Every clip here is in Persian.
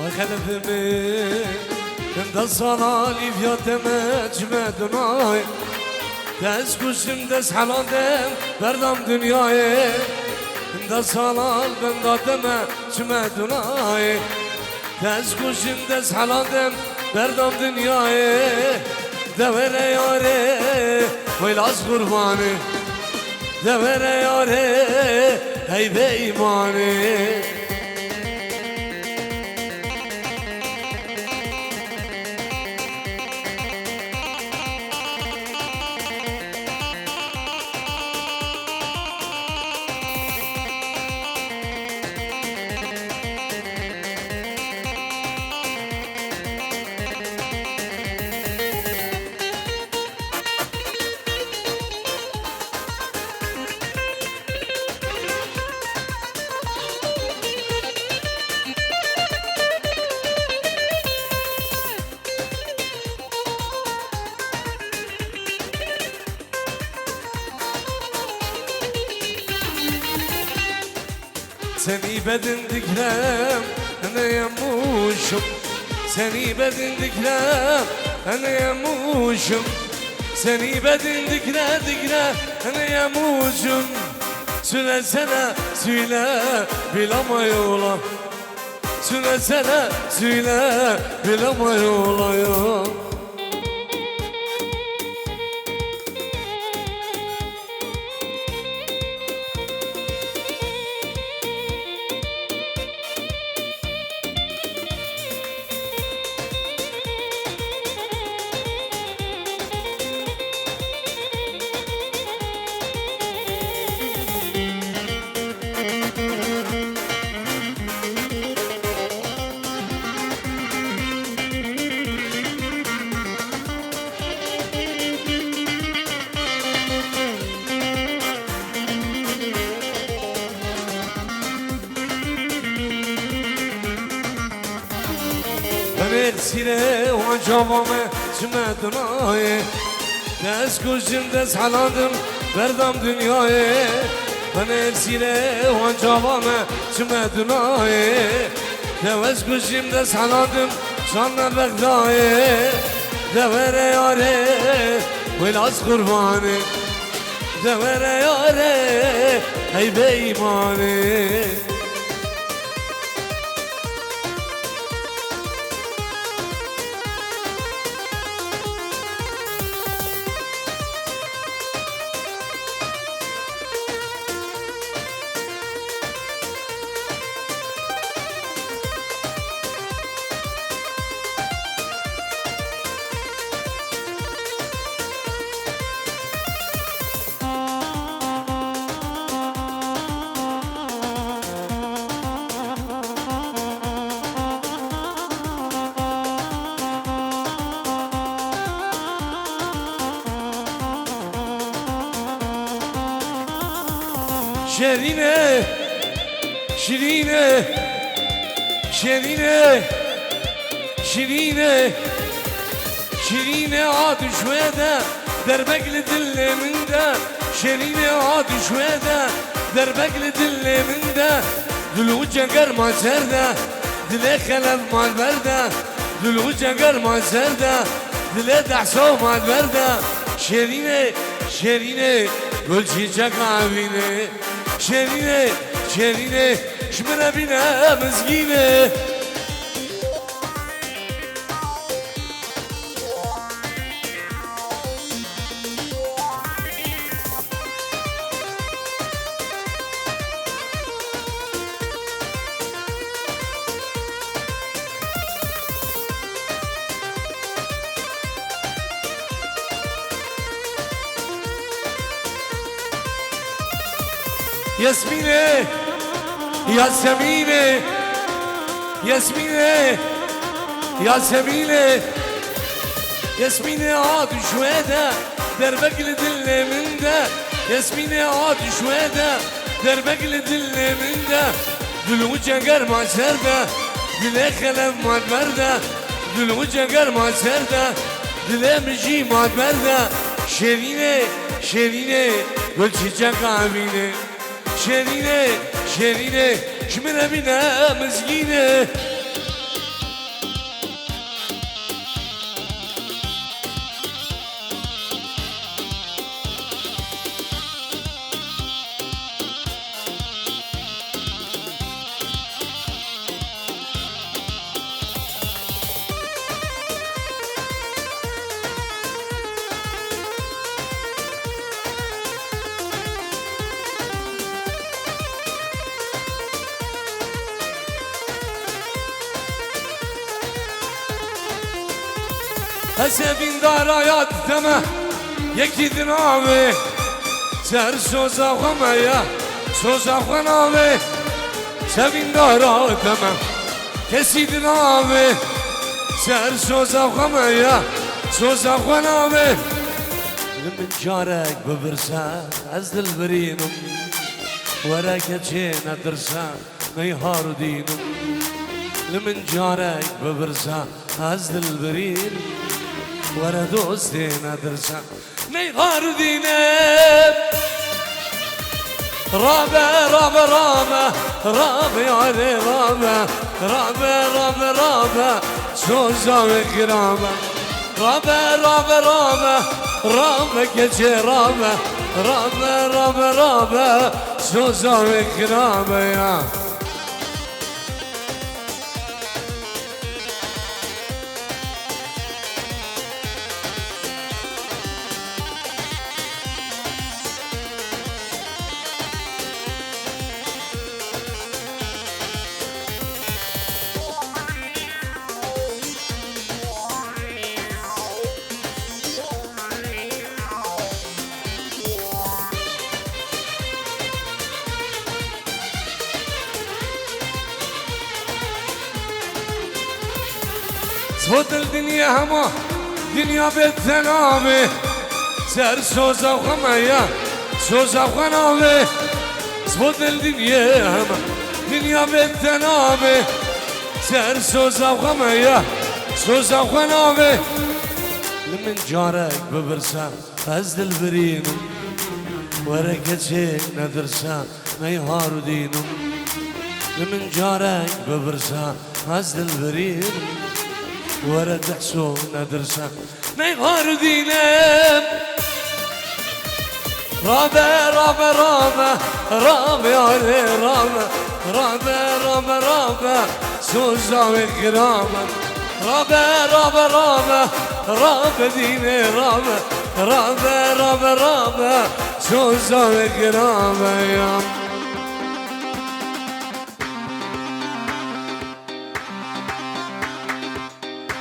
وخلفمي كنت صلالي في يتمجمد ناي تسكشم دس حلادم بردم دنیای كنت صلال بنداتم جمد ناي تسكشم دس حلادم بردم دنیای دور یاره ویلاس قربانه دور یاره ای به ایمانه Seni bedindiklem ne yamuşum Seni bedindiklem ne yamuşum Seni bedindikle ne yamuşum Söylesene söyle bilamayıla Söylesene söyle bilamayıla ya Sire و جوامه جمدنای دست کشیم دست حلادم بردم دنیای من سیره و جوامه جمدنای دست کشیم دست حلادم جان بغدای دور یاره ویلاس قربانه دور یاره ای به ایمانه شیرینه شیرینه شیرینه شیرینه شیرینه عاد شويده در بقل دل من ده شیرینه عاد شويده در بقل دل من ده دلو جگر ما سرده دل خلف ما برده دلو جگر ما سرده دل دحسو ما برده شیرینه شیرینه گل چیچک آبینه شیرینه شیرینه شمره بینه مزگینه ياسمينة ياسمينة ياسمينة ياسمينة ياسمينة عاد شويدة در بقل دل من ده ياسمينة عاد شويدة در بقل دل من ده دلو جگر ما سرده دل خلف ما برده دلو جگر ما سرده دل مجی ما برده شیرینه شیرینه گل چیچک آبینه شیرینه شیرینه شمره بینه مزگینه حسبین دارایات تمه یکی دناوه سر سوزا خمه سوزا خناوه سبین دارایات تمه کسی دناوه سر سوزا خمه سوزا خناوه لمن جارك ببرسان از دل برینم ورقه چه ندرسان میهار دینم لمن جارك ببرسان از دل برینم ورا دوستی ندرسان میهار دینم رابه رابه رابه رابه یاره رابه رابه رابه رابه سوزا و کرامه رابه رابه رابه رابه گچه رابه رابه رابه رابه سوزا و کرامه یا صوت الدنيا هما دنيا بالتنامي سر سوزا وخمية سوزا وخنامي صوت الدنيا هما دنيا بالتنامي سر سوزا وخمية سوزا وخنامي لمن جارك ببرسان از دل برینم ورقه چه ندرسان میهار دینم لمن جارك ببرسان از دل برینم ورد حسون ندرسان میهار دینم رابه رابه رابه رابه یاره رابه رابه رابه رابه سوزا و کرامه رابه رابه رابه رابه دینه رابه رابه رابه رابه سوزا و کرامه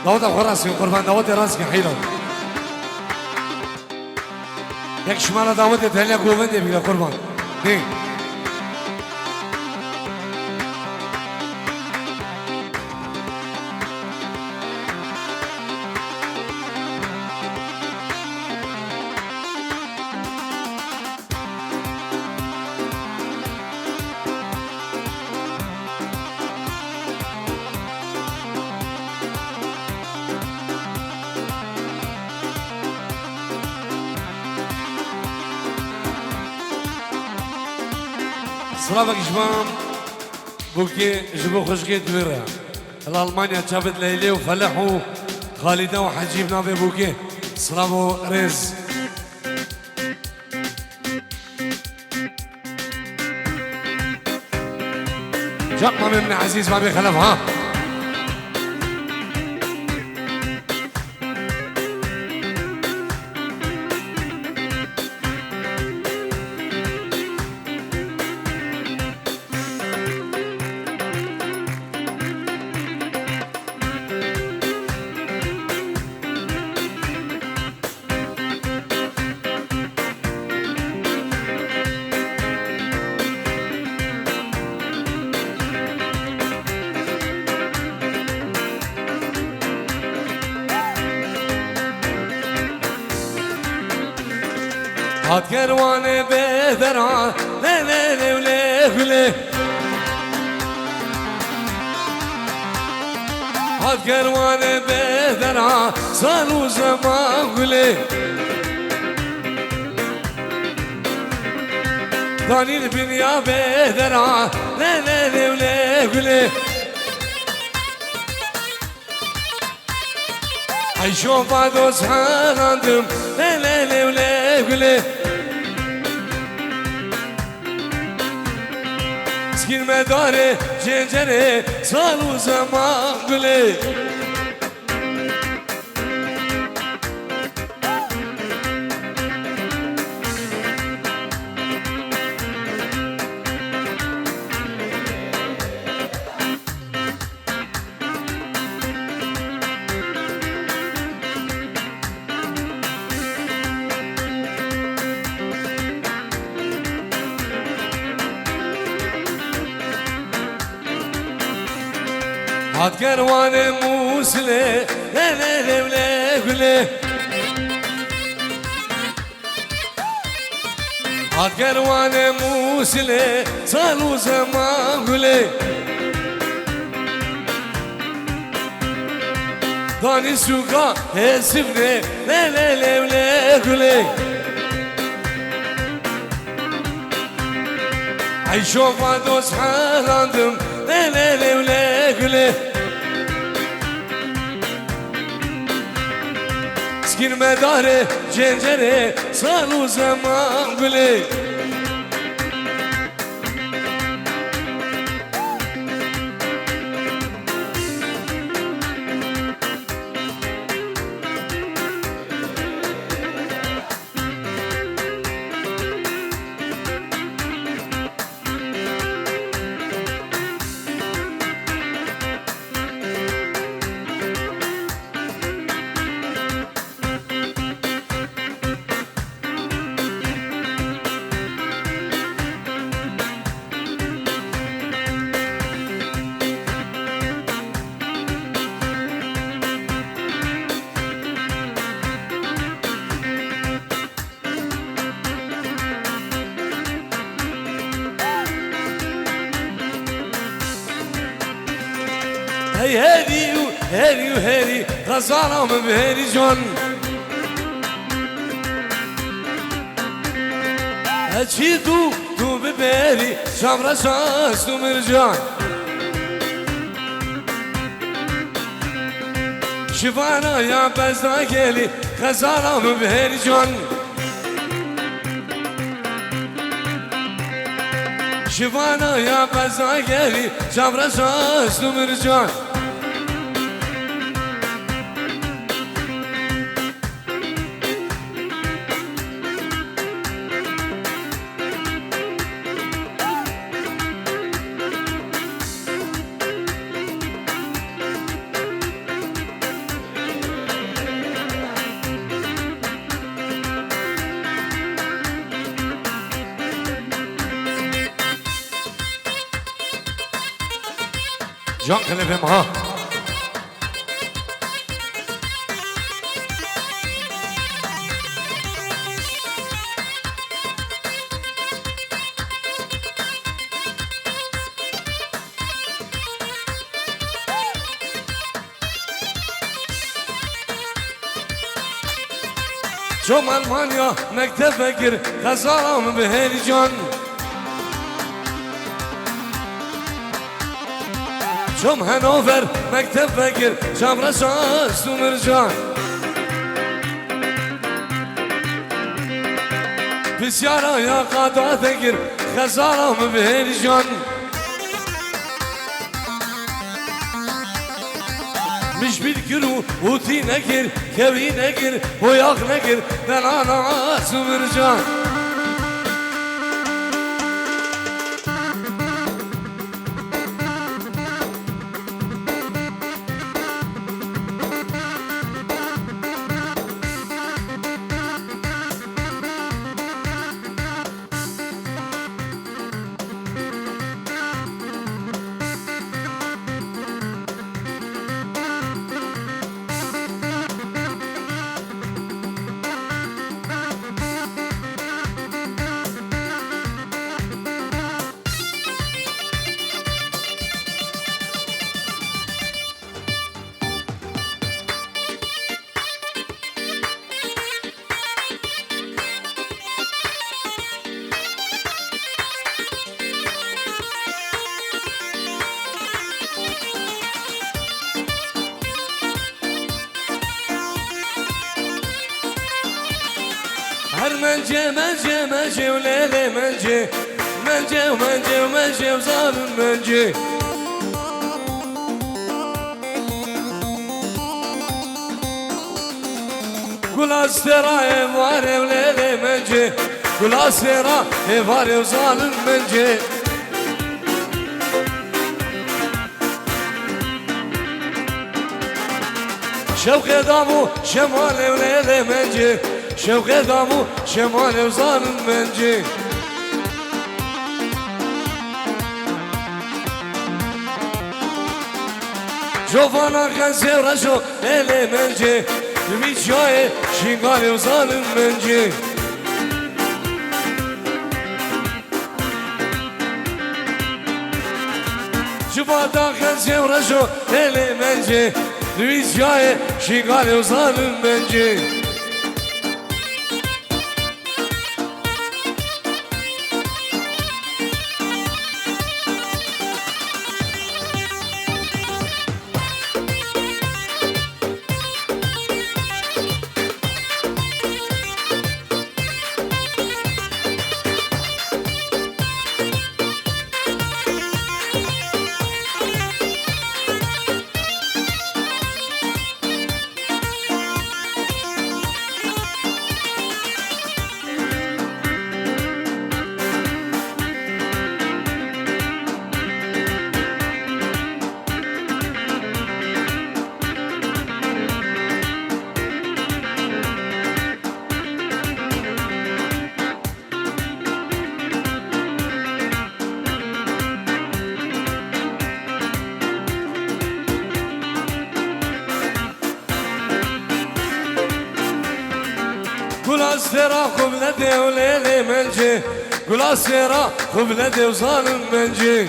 داود أخو راسي قربان داود راسك حيلو يك شمال داود تهلي قوبندي بيا قربان دي صرافك جمام بوكي جبو خشقيت برا الألمانيا جابت ليلي وفلحوا خالدة وحجيب نافي بوكي صرافو ريز جاك ما من عزيز ما بيخلف ها هات كروانه بدرا لا لا لا ولا ولا هات كروانه بدرا صاروا زمان ولا داني البنيا بدرا لا لا لا ولا ولا عيشوا بعض صحراندم لا لا لا ولا ولا سكين مداره جنجره صاروا زمان ولا هات كروان موسلي لا لا لا لا لا هات كروان موسلي صالو زمان قولي داني سوقا هسفني لا لا لا لا قولي عيشو فادوس حالاندم لا لا لا لا قولي سكين مداري جنجري صالو زمان قولي هي هادي وهادي وهادي غزالة ومبهادي جون هادشي تو ببالي شامرة شاس ومرجان شفانا يا بزاكيلي غزالة ومبهادي جون شفانا يا بزاكيلي شامرة شاس ومرجان جان كلفهم ها شوم ألمانيا مكتب فكر خسارة من بهيري جان شوم هنوفر مكتب فكر شامرة شاس ومرجان بسيارة يا قادة فكر خسارة من بهيري جان مش بالكرو وتي نكر كوي نكر وياق نكر دلانات ومرجان هر منجي منجي منجي وليلي منجي منجي ومنجي ومنجي وظالم منجي قول استرا يفاري وليلي منجي قول استرا يفاري وظالم منجي شوقي دامو شمالي وليلي منجي شوقي دامو شمالي وظالم منجي جوانا خنسه رشو اله منجه دویچای شینگالی و ظالم منجه جوانا خنسه رشو اله منجه دویچای شینگالی و ظالم منجه گلاسترا خوب نده و لیلی منجه گلاسترا خوب نده و ظالم منجه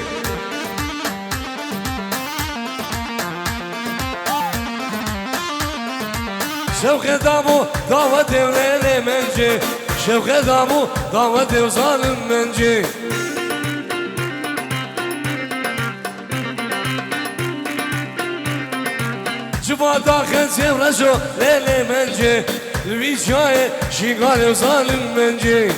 شوق دامو دعوت و لیلی منجه شوق دامو دعوت و ظالم منجه جوا داخل سيرجو ليلي منجي الويجاي شيغالي وظالم منجي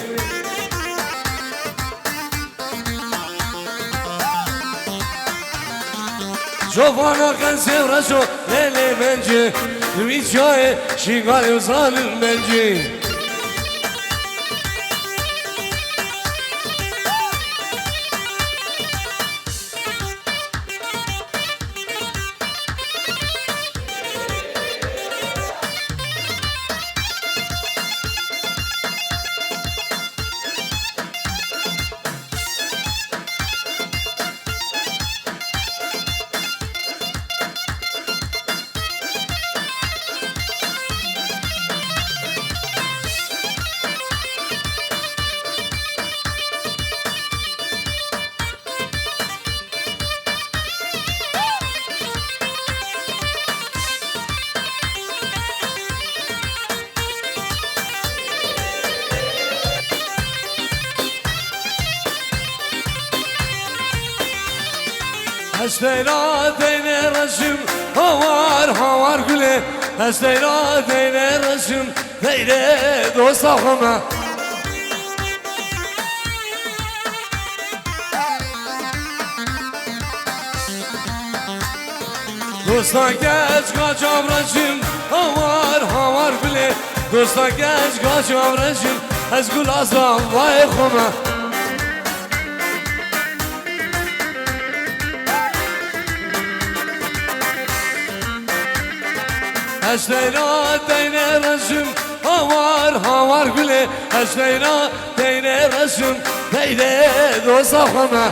جوا داخل سيرجو ليلي منجي الويجاي شيغالي وظالم منجي هستيرا ديني رسم هوار قولي هستيرا ديني رسم ديني دوست آخوما دوستا گج قاچام رسم هوار قولي دوستا گج قاچام رسم از گل ازرام وای خوما هستيرا ديني رسم هوار قولي هستيرا ديني رسم ديني دوست آخوما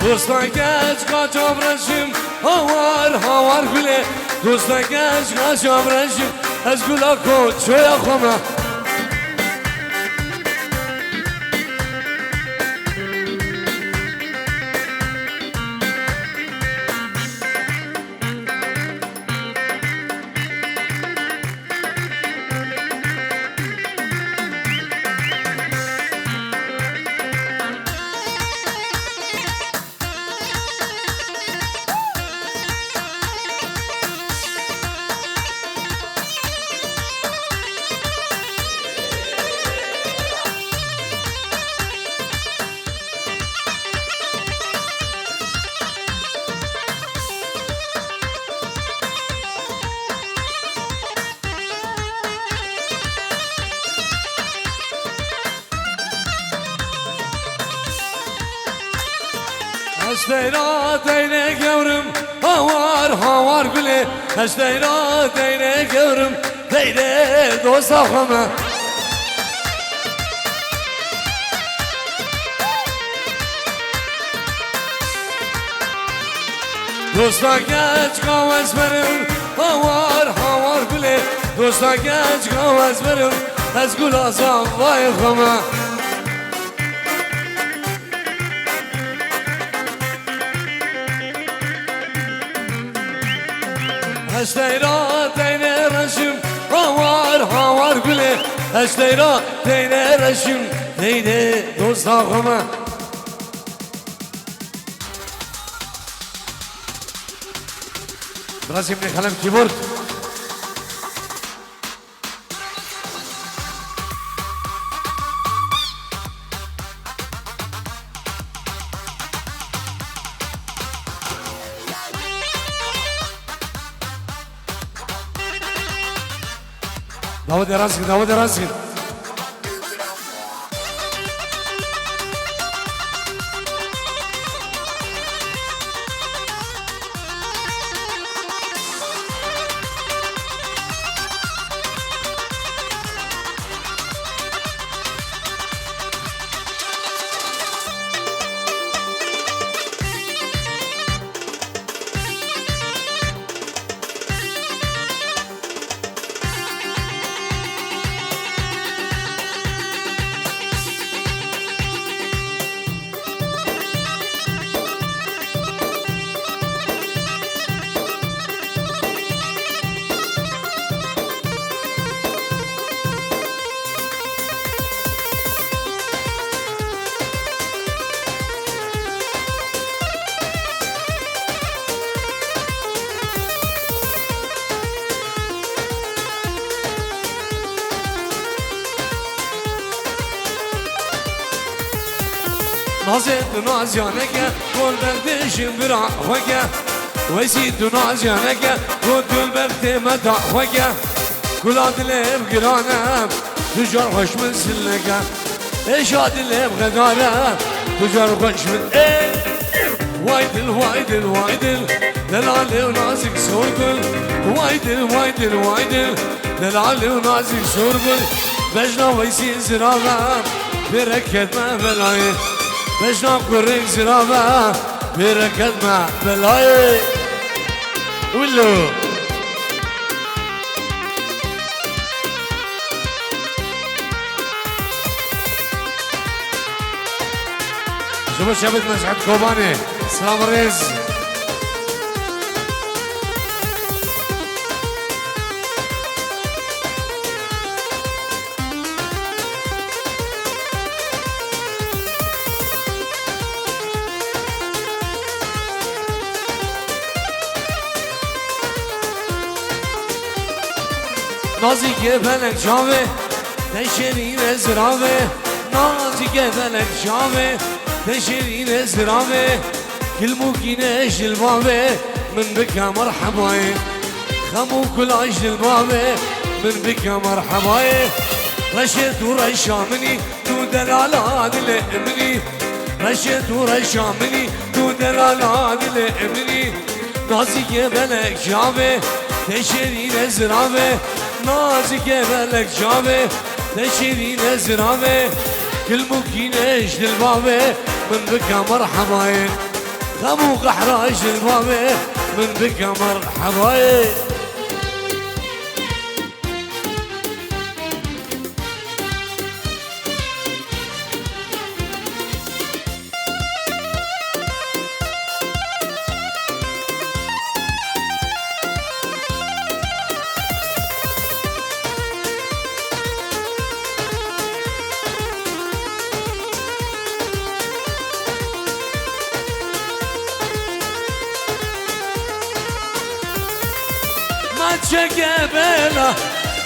دوستا گج قاچام رسم هوار قولي دوستا گج قاچام رسم از گلا کن چوی آخوما هستيرا ديني قورم هوار قولي هستيرا ديني قورم ديني دوست آخوما دوستا گچ گاوز برم هوار گله دوستا گچ گاوز برم از گل آزام وای خمه هشتیرا دینه رشم هوار گله هشتیرا دینه رشم دیده دوستا خمه براسي من خلم كيبورد داود راسك نازيانك قول بردشم براحوك ويسيد نازيانك قول برد مداحوك كل عدلهم قرانم تجار خوش من سلك ايش عدلهم غدارم تجار خوش من وايدل دلالي ونازك سورقل وايدل دلالي ونازك سورقل بجنا ويسين زرابة بركت ما بلاي بجنا قرق زرابة بركت ما بلاي ولو شوفوا شبت مسعد كوباني سلام الريز نازی گفلک جاوه تشرین زراوه نازی گفلک جاوه تشرين زرامه كل موكينة جلبابه من بك مرحبا خمو كل عيش البابه من بك مرحبا رشد ورشامني تو دلالات الامني رشد ورشامني تو دلالات الامني نازك بلك جابه تشرين زرامه نازك بلك جابه تشرين زرامه كل موكينة جلبابه من بك مرحبا خمو قحراش البابه من بك مرحبا جبلة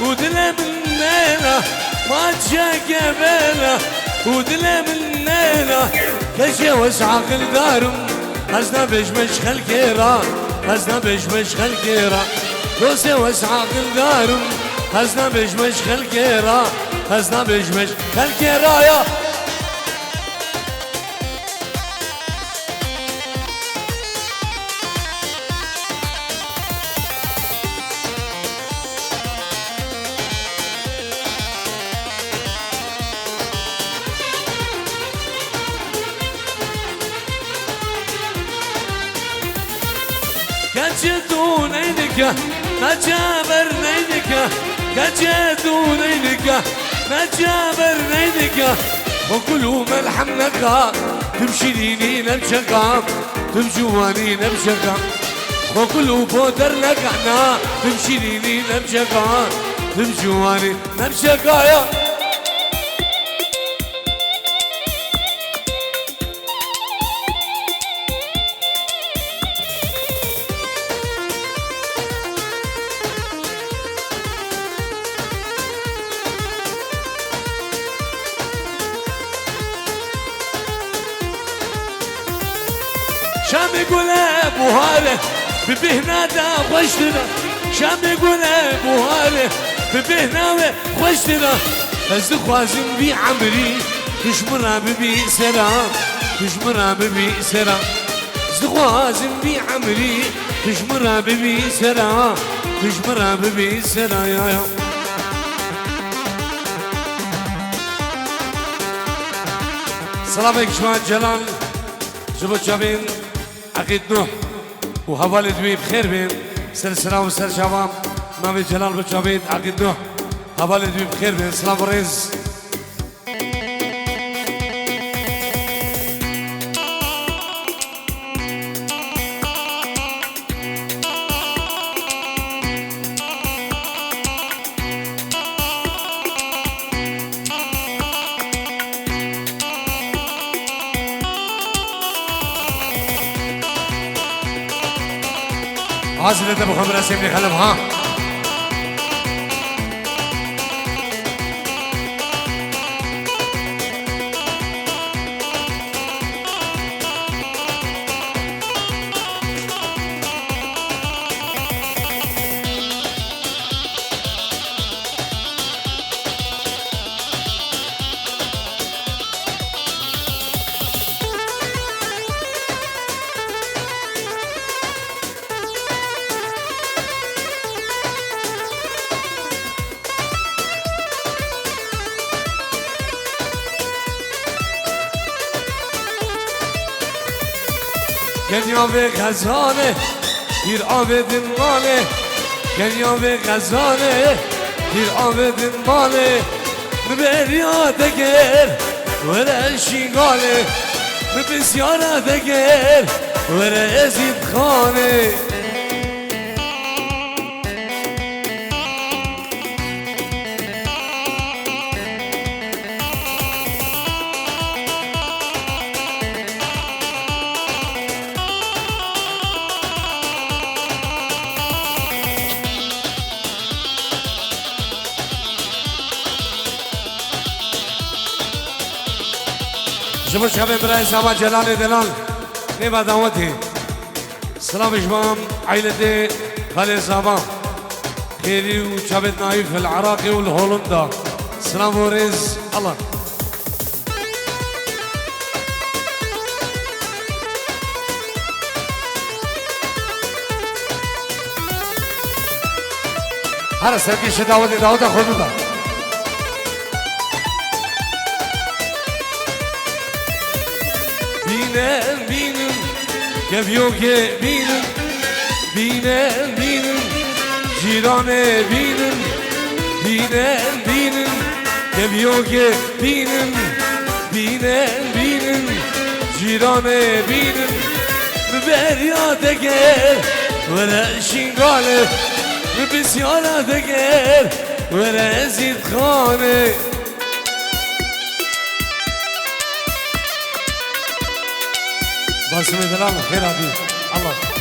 ودلة مننا ما جبلة ودلة مننا كشي وسع الدارم هزنا بجمش خلكيرا هزنا بجمش خلكيرا كشي وسع الدارم هزنا بجمش خلكيرا هزنا بجمش خلكيرا يا كجدون عينك ما جابر عينك كجدون عينك ما جابر عينك وكلوا ملحمنك تمشيني نمشقا تمجواني نمشقا وكلوا بودر لك احنا تمشيني نمشقا تمجواني نمشقا يا شام يقول ابو هاله ببهنا دا خوشتنا شام يقول ابو هاله ببهنا خوشتنا از خوازم بی عمري تشمرها ببي سلام تشمرها ببي سلام از خوازم بی عمري تشمرها ببي سلام تشمرها ببي سلام يا سلام عليك شوان جلال جبو جابين عقيد نوح وهوالد بي بخير بين سلسلة وسر شباب مامي جلال بجابين عقيد نوح هوالد بي بخير بين سلام وريز عازل انت ابو خمر سيبني خلف ها گریا به غزاله گیر آبدین ماله گریا به غزاله گیر آبدین ماله مبریا دگر وره شیگاله مبسیارا دگر وره ازید خانه جبر شباب برای سامان جلال دلال نیمه دعوتی سلام شباب عائلة خالد سامان خيري وشابت نايف العراقي والهولندا سلام وريز الله هر سرکی شداوت دعوت خود دا بینم بینم گفیو که بینم بینم بینم جیرانه بینم بینم بینم گفیو که بینم بینم بینم جیرانه بینم ببریاد گر وره شنگاله بسیارا دگر وره زید خانه باسم دلال خیر عبی الله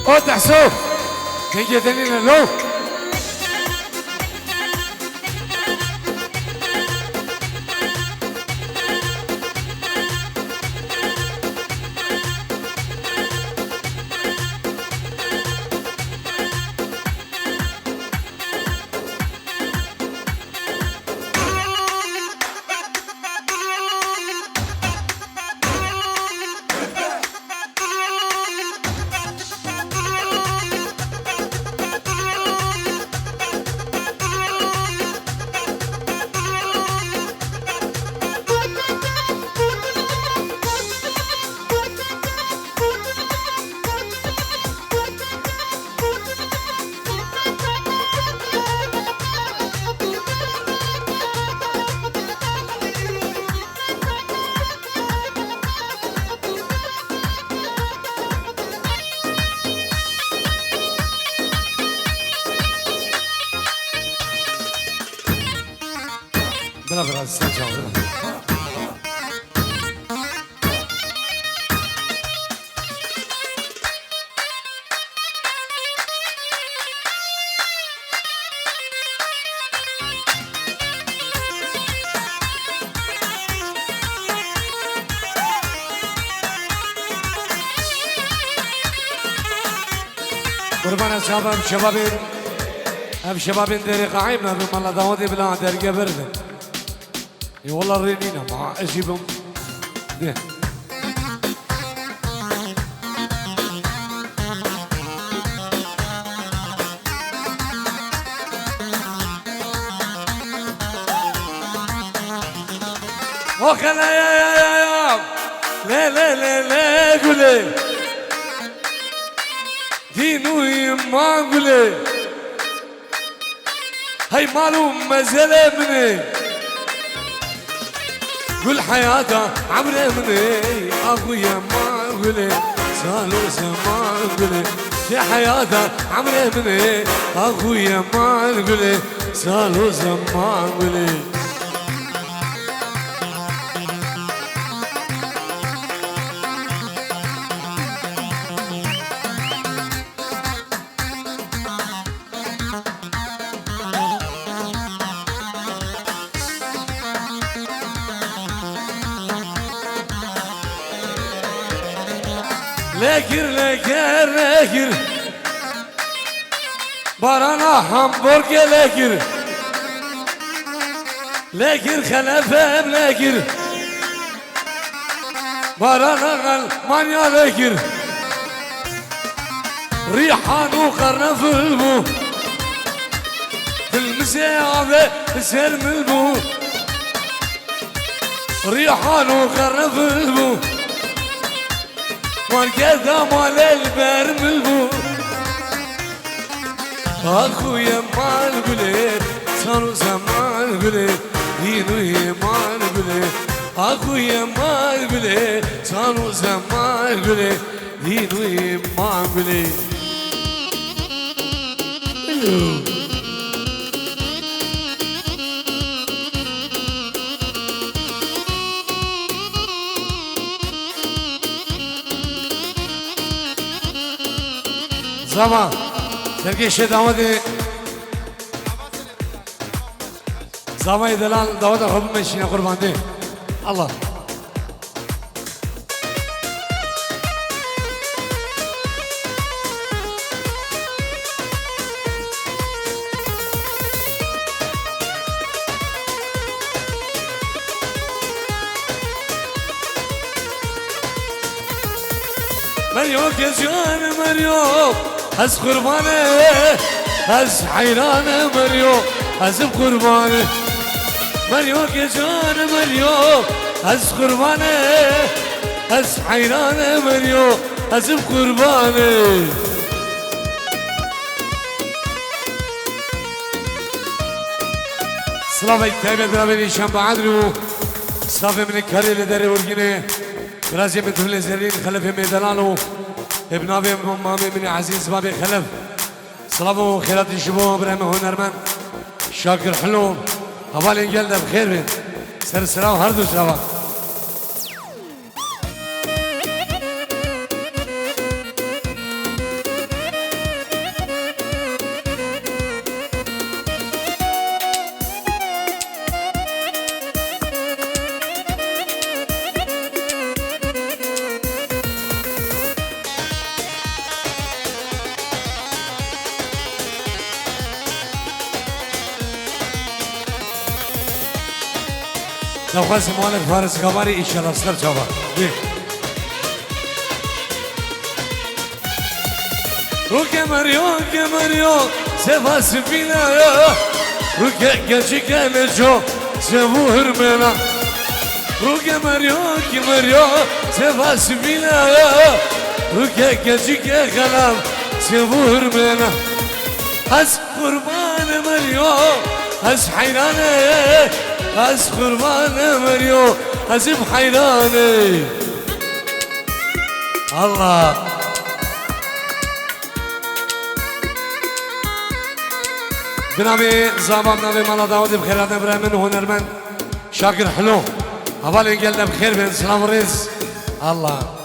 او تحسو تيجي تاني لو بلا بلا استنجا قربان شبابين هم شبابين داري قاعمنا بمالا داودي بلا درجة بردن اي والله رينينا مع اجيبهم ده وخلا يا لا لا لا لا قولي دينو ما قولي هاي مالو مزلة مني قول حياته عمري مني اخويا ما قولي سالو ما قولي في حياته عمري مني اخويا ما قولي سالو ما قولي لكر بارانا همبرغ لكر خلفه لكر بارانا مانيا لكر ريحان وقرن في البو في المساعدة بسر من البو ريحان وقرن في البو والكذا مال البرملبو اخويا مال قولي صاروا زمان قولي دينو مال قولي اخويا مال قولي صاروا زمان قولي دينو مال قولي زمان تركي شي داودي زمان دلال داود خب مشينا قربان دي الله مريوك يا جان مريوك هز قربانه هز حيرانه مريوك هز بقربانه مريوك يا جان مريوك هز قربانه هز حيرانه مريوك هز بقربانه سلامك تابع درابي شنبه عدلو صافي من الكاري لداري ورقينه برازي من دول زرين خلف ميدانو ابن ابي مامي من عزيز بابي خلف صلابو خيرات الشباب ابراهيم هنرمن شاكر حلو هبال انجل ده بخير بين سر سراو هردو سوا لو خاص مالك فارس كباري إن شاء الله سلام شباب روكا مريو سفا سفينة روكا كاشيك نجو سفو هرمنا روكا مريو سفا سفينة روكا كاشيك كلام سفو هرمنا أس قربان مريو أس حيراني أس قربان مريو أس بحيراني الله بنامي زابام نامي مالا داودي بخيراتنا برامن هنرمن شاكر حلو أولي قلنا بخير بين سلام ورز الله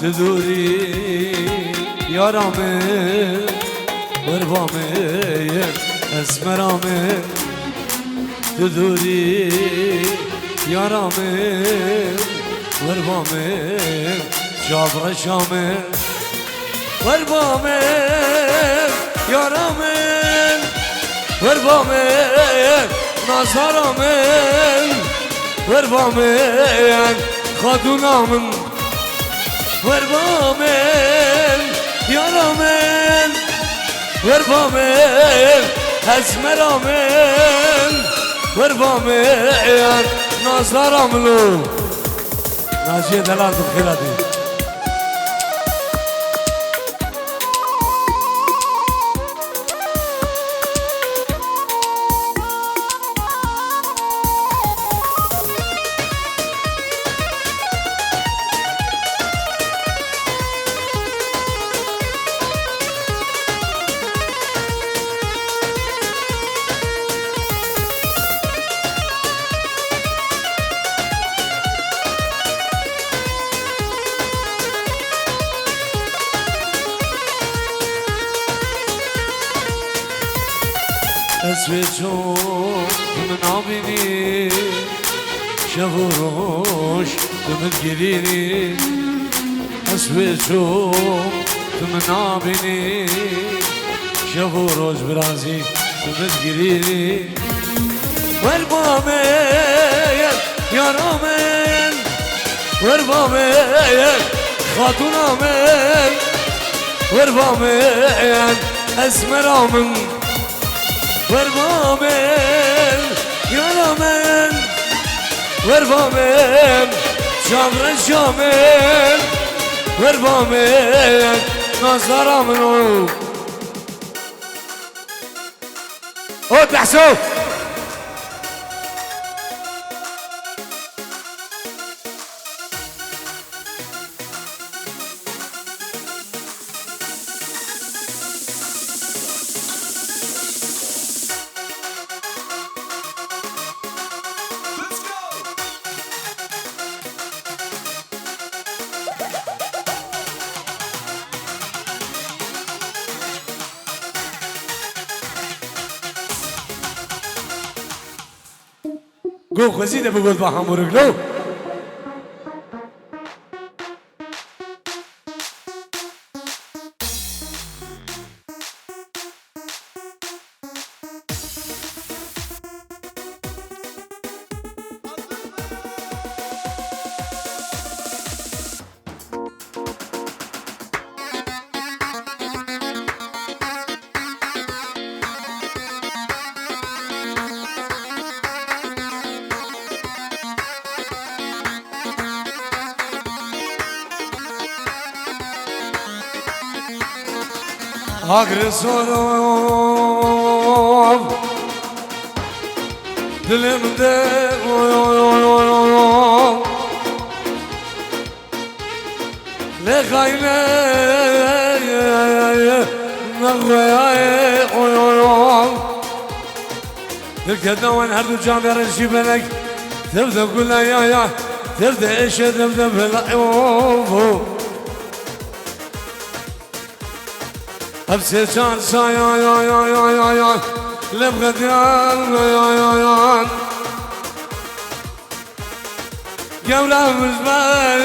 تدوري يا رامي وربامي اسمرامي تدوري يا رامي وربامي جابر شامي وربامي يا رامي وربامي نازرامي وربامي خادونامن وربامن يارامن وربامن هزمرامن وربامن نازراملو ناجي دلال بخيراتي اسويتو من عبيني شافوروش من جريني اسويتو من عبيني شافوروش برازي من جريني والبامين يا رامين والبامين خاتونامين والبامين اسمرامن وربامن يارامن وربامن جابر شامن وربامن نازرامن او تحسو قو خزينة بقول بحمرك لو agresorov dilimde Le kayne نغوي تركضنا وين هردو جامع رجيبلك تبدا كل يا تبدا ايش تبدا بلا ابسي شان سا يا لبغد يا قبل مزمان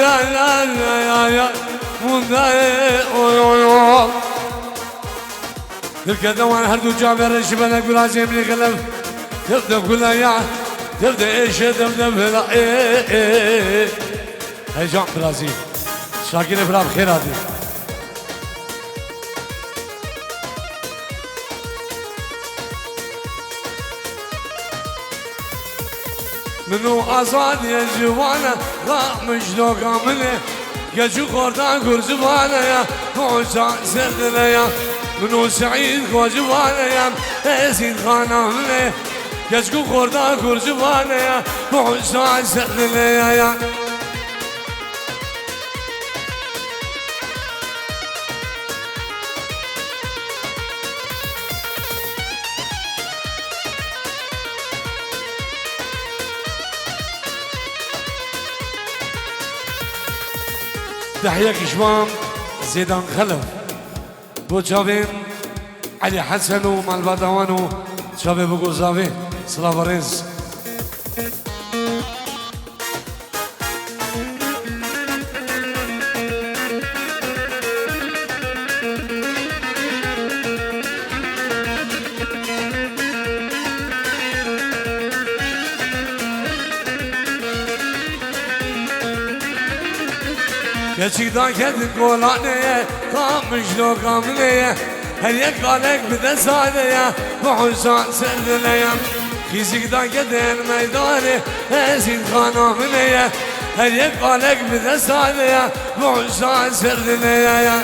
يا منداي تركضنا وين هردو جامع رجيبلك برازي من غلب تبدا كل يا تبدا ايش تبدا بلا هيجان برازيل شاكين برا بخير هادي منو آزاد يا جوانا غا مجلو كامله يجو خوردا كرزبانا يا موسى سردنا يا منو سعيد خوجبانا يا هزين خانا منه يجو خوردا كرزبانا يا موسى سردنا يا تحية كشمام زيدان خلف بو جابين علي حسن ومال بدوانو شابي بو زاوي سلافريز Gerçekten kendin kolaneye kalmış lo kamleye Her yak alek bir de sadeye Muhsan serdileye Fizikten kendin meydane Ezin kanamleye Her yak alek bir de sadeye Muhsan serdileye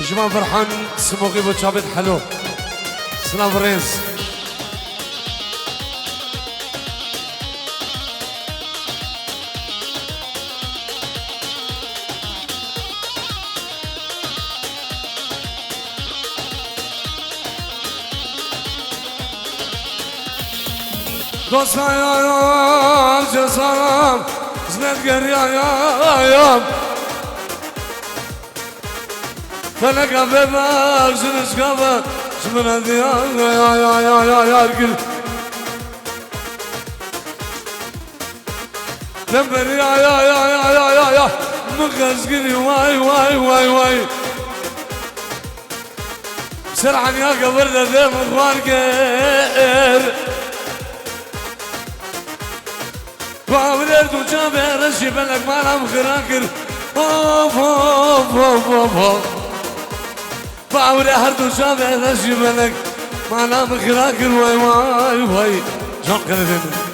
جماعة فرحان سموقي بوشابت حلو سلام فريز Dostayam, cesaram, znet geriyayam Felek haber, zünüz haber, zümrüne diyar gül Demberi ya mıkaz gülü vay Serhan ya kabır dedim var gel Bağırır duca verişi belek manam kırakır Bağırır her duca verişi belek manam kırakır vay Çok kırdım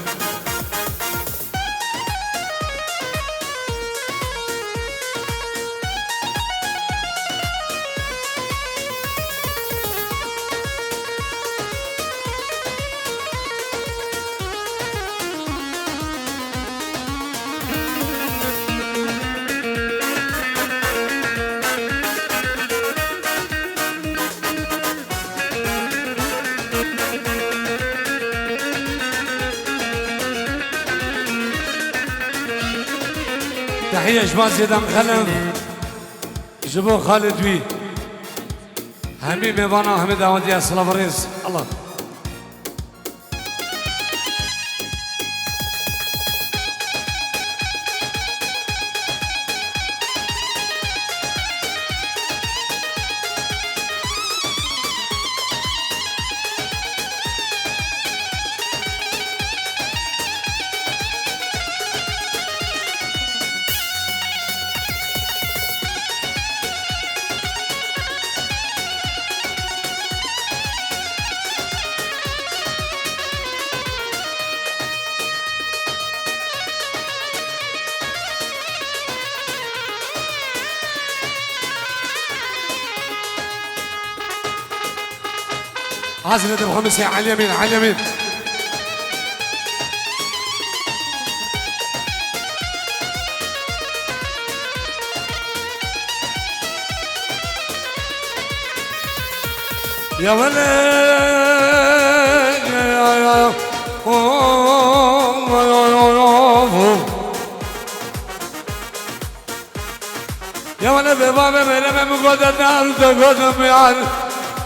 تحية جماعة زيدان خلف جبو خالد وي همي ميبانا همي دعوتي السلام عليكم الله عازل ادم خمسة على اليمين على اليمين. يا ولد يا ولد بابا من مقودة نار تقودة ميان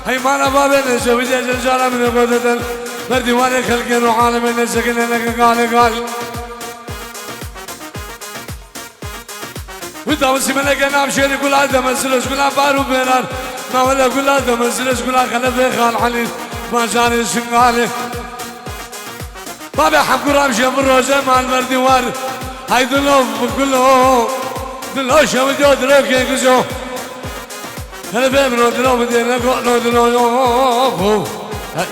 هي مانا بابا نسوي جنجارة من قودة بردي وانا خلقين وعالم نسكن لك قال وتاوسي ملك نام شيري كل هذا مسلوش كل بارو بيران ما ولا كل هذا مسلوش كل خلف خال علي ما جاني شنقالي بابا حب قرام شيخ الروزة مع المردوار هاي دلوف كله دلوف شو بدو دلوف كيكسو هلا بيمنو دلوف دينا قولو دلوف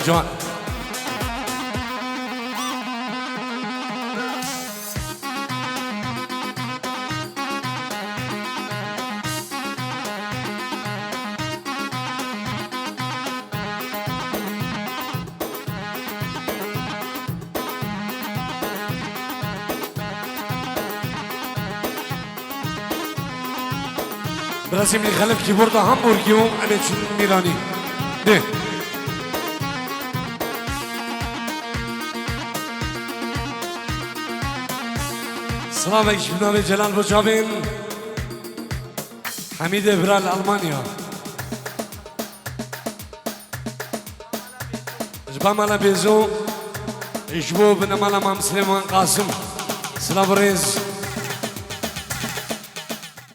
جوان براسم اللي خلف كيبورد هامبورغيوم انا ميلاني ده السلام عليكم جناب جلال بوجابين حميد ابرال المانيا جبا مالا بيزو يجبو بن مالا مام سليمان قاسم سلام ريز